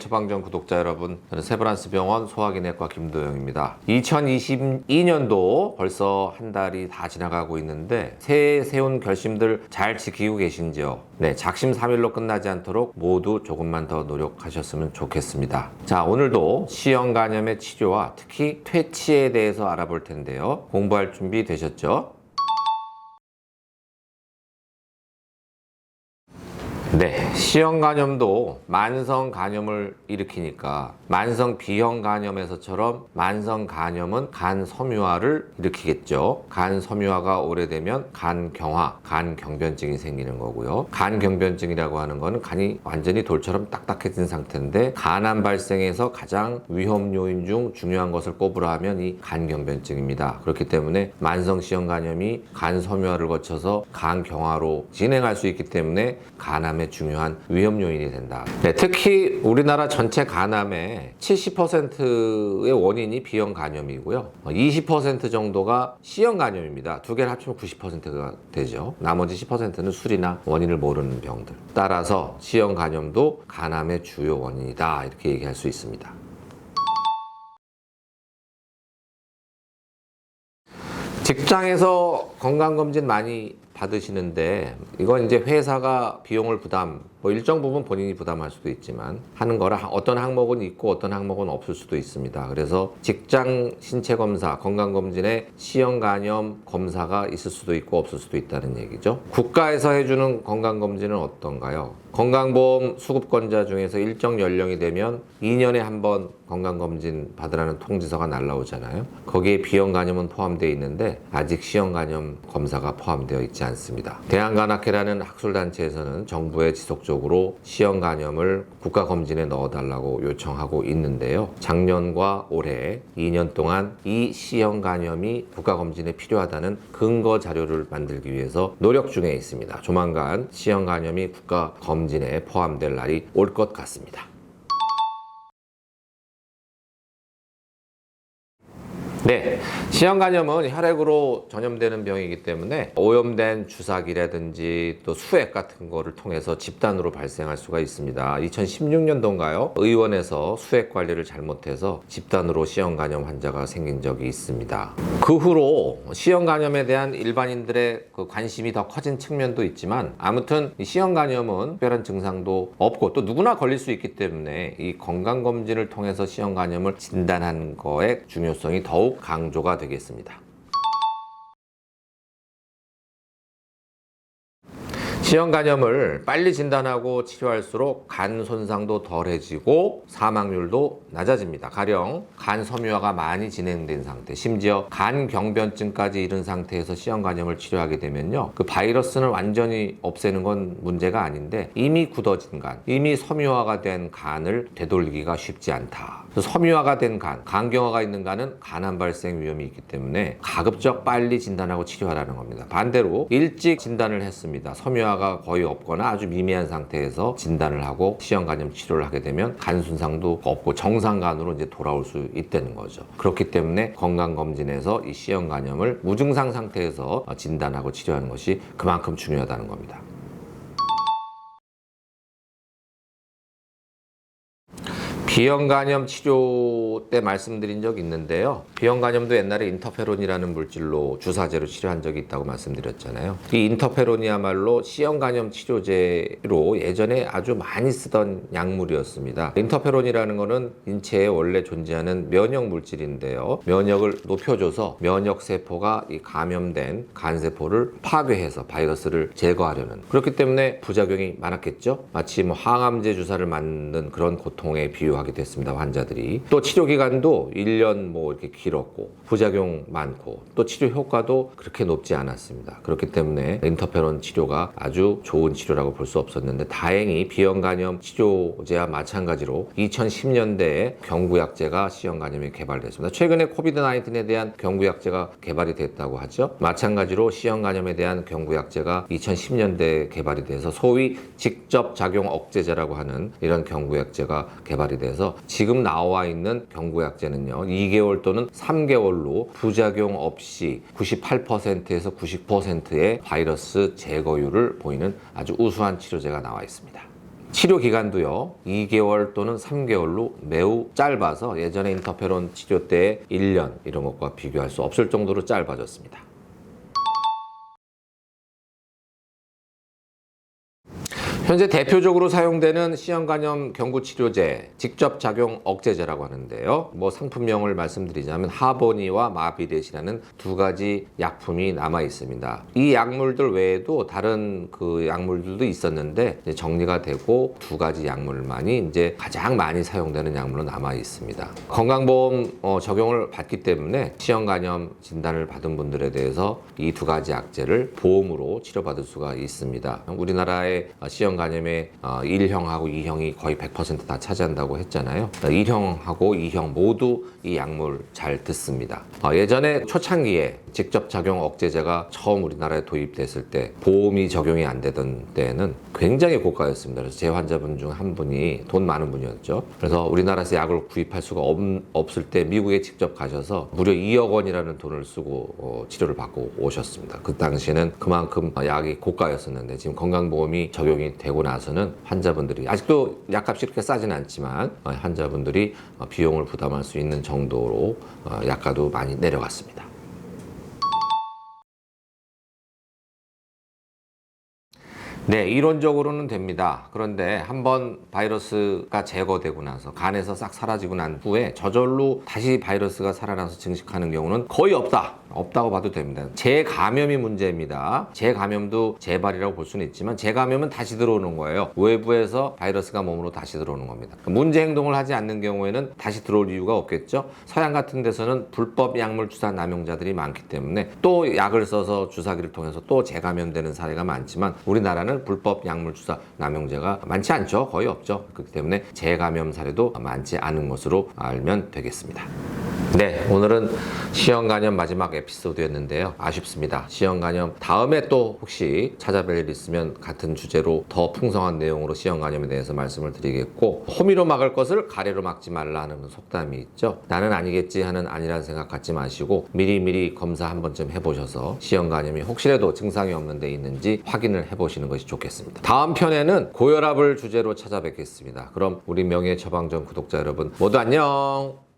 처방전 구독자 여러분, 저는 세브란스 병원 소화기내과 김도영입니다. 2022년도 벌써 한 달이 다 지나가고 있는데 새해 세운 결심들 잘 지키고 계신지요? 네, 작심삼일로 끝나지 않도록 모두 조금만 더 노력하셨으면 좋겠습니다. 자, 오늘도 C형 간염의 치료와 특히 퇴치에 대해서 알아볼 텐데요. 공부할 준비 되셨죠? 네, C형 간염도 만성 간염을 일으키니까 만성 B형 간염에서처럼 만성 간염은 간 섬유화를 일으키겠죠. 간 섬유화가 오래되면 간 경화, 간 경변증이 생기는 거고요. 간 경변증이라고 하는 거는 간이 완전히 돌처럼 딱딱해진 상태인데 간암 발생에서 가장 위험 요인 중 중요한 것을 꼽으라 하면 이 간 경변증입니다. 그렇기 때문에 만성 C형 간염이 간 섬유화를 거쳐서 간 경화로 진행할 수 있기 때문에 간암 중요한 위험 요인이 된다. 네, 특히 우리나라 전체 간암의 70%의 원인이 B형 간염이고요. 20% 정도가 C형 간염입니다. 두 개를 합치면 90%가 되죠. 나머지 10%는 술이나 원인을 모르는 병들. 따라서 C형 간염도 간암의 주요 원인이다. 이렇게 얘기할 수 있습니다. 직장에서 건강검진 많이 받으시는데 이건 이제 회사가 비용을 부담, 일정 부분 본인이 부담할 수도 있지만 하는 거라 어떤 항목은 있고 어떤 항목은 없을 수도 있습니다. 그래서 직장 신체 검사, 건강검진에 C형 간염 검사가 있을 수도 있고 없을 수도 있다는 얘기죠. 국가에서 해주는 건강검진은 어떤가요? 건강보험 수급권자 중에서 일정 연령이 되면 2년에 한 번 건강검진 받으라는 통지서가 날라오잖아요. 거기에 B형 간염은 포함되어 있는데 아직 C형 간염 검사가 포함되어 있지 않습니다. 대한간학회라는 학술단체에서는 정부에 지속적으로 C형 간염을 국가검진에 넣어달라고 요청하고 있는데요. 작년과 올해 2년 동안 이 C형 간염이 국가검진에 필요하다는 근거 자료를 만들기 위해서 노력 중에 있습니다. 조만간 C형 간염이 국가검진에 포함될 날이 올 것 같습니다. 네, C형 간염은 혈액으로 전염되는 병이기 때문에 오염된 주사기라든지 또 수액 같은 거를 통해서 집단으로 발생할 수가 있습니다. 2016년도인가요? 의원에서 수액 관리를 잘못해서 집단으로 C형 간염 환자가 생긴 적이 있습니다. 그 후로 C형 간염에 대한 일반인들의 그 관심이 더 커진 측면도 있지만 아무튼 이 C형 간염은 특별한 증상도 없고 또 누구나 걸릴 수 있기 때문에 이 건강검진을 통해서 C형 간염을 진단하는 거의 중요성이 더욱 강조가 되겠습니다. C형 간염을 빨리 진단하고 치료할수록 간 손상도 덜해지고 사망률도 낮아집니다. 가령 간 섬유화가 많이 진행된 상태, 심지어 간 경변증까지 이른 상태에서 C형 간염을 치료하게 되면요, 그 바이러스는 완전히 없애는 건 문제가 아닌데 이미 굳어진 간, 이미 섬유화가 된 간을 되돌리기가 쉽지 않다. 섬유화가 된 간, 간경화가 있는 간은 간암 발생 위험이 있기 때문에 가급적 빨리 진단하고 치료하라는 겁니다. 반대로 일찍 진단을 했습니다. 섬유화가 거의 없거나 아주 미미한 상태에서 진단을 하고 C형 간염 치료를 하게 되면 간 손상도 없고 정상간으로 이제 돌아올 수 있다는 거죠. 그렇기 때문에 건강검진에서 이 C형 간염을 무증상 상태에서 진단하고 치료하는 것이 그만큼 중요하다는 겁니다. B형 간염 치료 때 말씀드린 적이 있는데요. B형 간염도 옛날에 인터페론이라는 물질로 주사제로 치료한 적이 있다고 말씀드렸잖아요. 이 인터페론이야말로 C형 간염 치료제로 예전에 아주 많이 쓰던 약물이었습니다. 인터페론이라는 거는 인체에 원래 존재하는 면역 물질인데요. 면역을 높여줘서 면역 세포가 이 감염된 간세포를 파괴해서 바이러스를 제거하려는, 그렇기 때문에 부작용이 많았겠죠. 마치 항암제 주사를 맞는 그런 고통에 비유하게 됐습니다. 환자들이. 또 치료 기간도 1년 이렇게 길었고 부작용 많고 또 치료 효과도 그렇게 높지 않았습니다. 그렇기 때문에 인터페론 치료가 아주 좋은 치료라고 볼 수 없었는데 다행히 B형 간염 치료제와 마찬가지로 2010년대에 경구약제가 C형 간염에 개발됐습니다. 최근에 코비드-19에 대한 경구약제가 개발이 됐다고 하죠. 마찬가지로 C형 간염에 대한 경구약제가 2010년대에 개발이 돼서 소위 직접작용 억제제라고 하는 이런 경구약제가 개발이 돼서 지금 나와 있는 경구약제는요 2개월 또는 3개월로 부작용 없이 98%에서 90%의 바이러스 제거율을 보이는 아주 우수한 치료제가 나와 있습니다. 치료 기간도요 2개월 또는 3개월로 매우 짧아서 예전에 인터페론 치료 때 1년 이런 것과 비교할 수 없을 정도로 짧아졌습니다. 현재 대표적으로 사용되는 C형-간염 경구치료제, 직접작용 억제제라고 하는데요. 상품명을 말씀드리자면 하보니와 마비렛이라는 두 가지 약품이 남아 있습니다. 이 약물들 외에도 다른 그 약물들도 있었는데 이제 정리가 되고 두 가지 약물만이 이제 가장 많이 사용되는 약물로 남아 있습니다. 건강보험 적용을 받기 때문에 C형-간염 진단을 받은 분들에 대해서 이 두 가지 약제를 보험으로 치료받을 수가 있습니다. 우리나라의 C형-간염의 1형하고 2형이 거의 100% 다 차지한다고 했잖아요. 1형하고 2형 모두 이 약물 잘 듣습니다. 예전에 초창기에 직접작용 억제제가 처음 우리나라에 도입됐을 때 보험이 적용이 안 되던 때에는 굉장히 고가였습니다. 그래서 제 환자분 중 한 분이 돈 많은 분이었죠. 그래서 우리나라에서 약을 구입할 수가 없을 때 미국에 직접 가셔서 무려 2억 원이라는 돈을 쓰고 치료를 받고 오셨습니다. 그 당시에는 그만큼 약이 고가였었는데 지금 건강보험이 적용이 되고 나서는 환자분들이 아직도 약값이 그렇게 싸진 않지만 환자분들이 비용을 부담할 수 있는 정도로 약가도 많이 내려갔습니다. 네, 이론적으로는 됩니다. 그런데 한번 바이러스가 제거되고 나서 간에서 싹 사라지고 난 후에 저절로 다시 바이러스가 살아나서 증식하는 경우는 거의 없다고 봐도 됩니다. 재감염이 문제입니다. 재감염도 재발이라고 볼 수는 있지만 재감염은 다시 들어오는 거예요. 외부에서 바이러스가 몸으로 다시 들어오는 겁니다. 문제 행동을 하지 않는 경우에는 다시 들어올 이유가 없겠죠. 서양 같은 데서는 불법 약물 주사 남용자들이 많기 때문에 또 약을 써서 주사기를 통해서 또 재감염되는 사례가 많지만 우리나라는 불법 약물 주사 남용자가 많지 않죠. 거의 없죠. 그렇기 때문에 재감염 사례도 많지 않은 것으로 알면 되겠습니다. 네, 오늘은 C형-간염 마지막 에피소드였는데요. 아쉽습니다. C형-간염 다음에 또 혹시 찾아뵐 일 있으면 같은 주제로 더 풍성한 내용으로 C형-간염에 대해서 말씀을 드리겠고, 호미로 막을 것을 가래로 막지 말라는 속담이 있죠. 나는 아니겠지 하는 아니라는 생각 갖지 마시고 미리미리 검사 한 번쯤 해보셔서 C형-간염이 혹시라도 증상이 없는 데 있는지 확인을 해보시는 것이 좋겠습니다. 다음 편에는 고혈압을 주제로 찾아뵙겠습니다. 그럼 우리 명예 처방전 구독자 여러분 모두 안녕.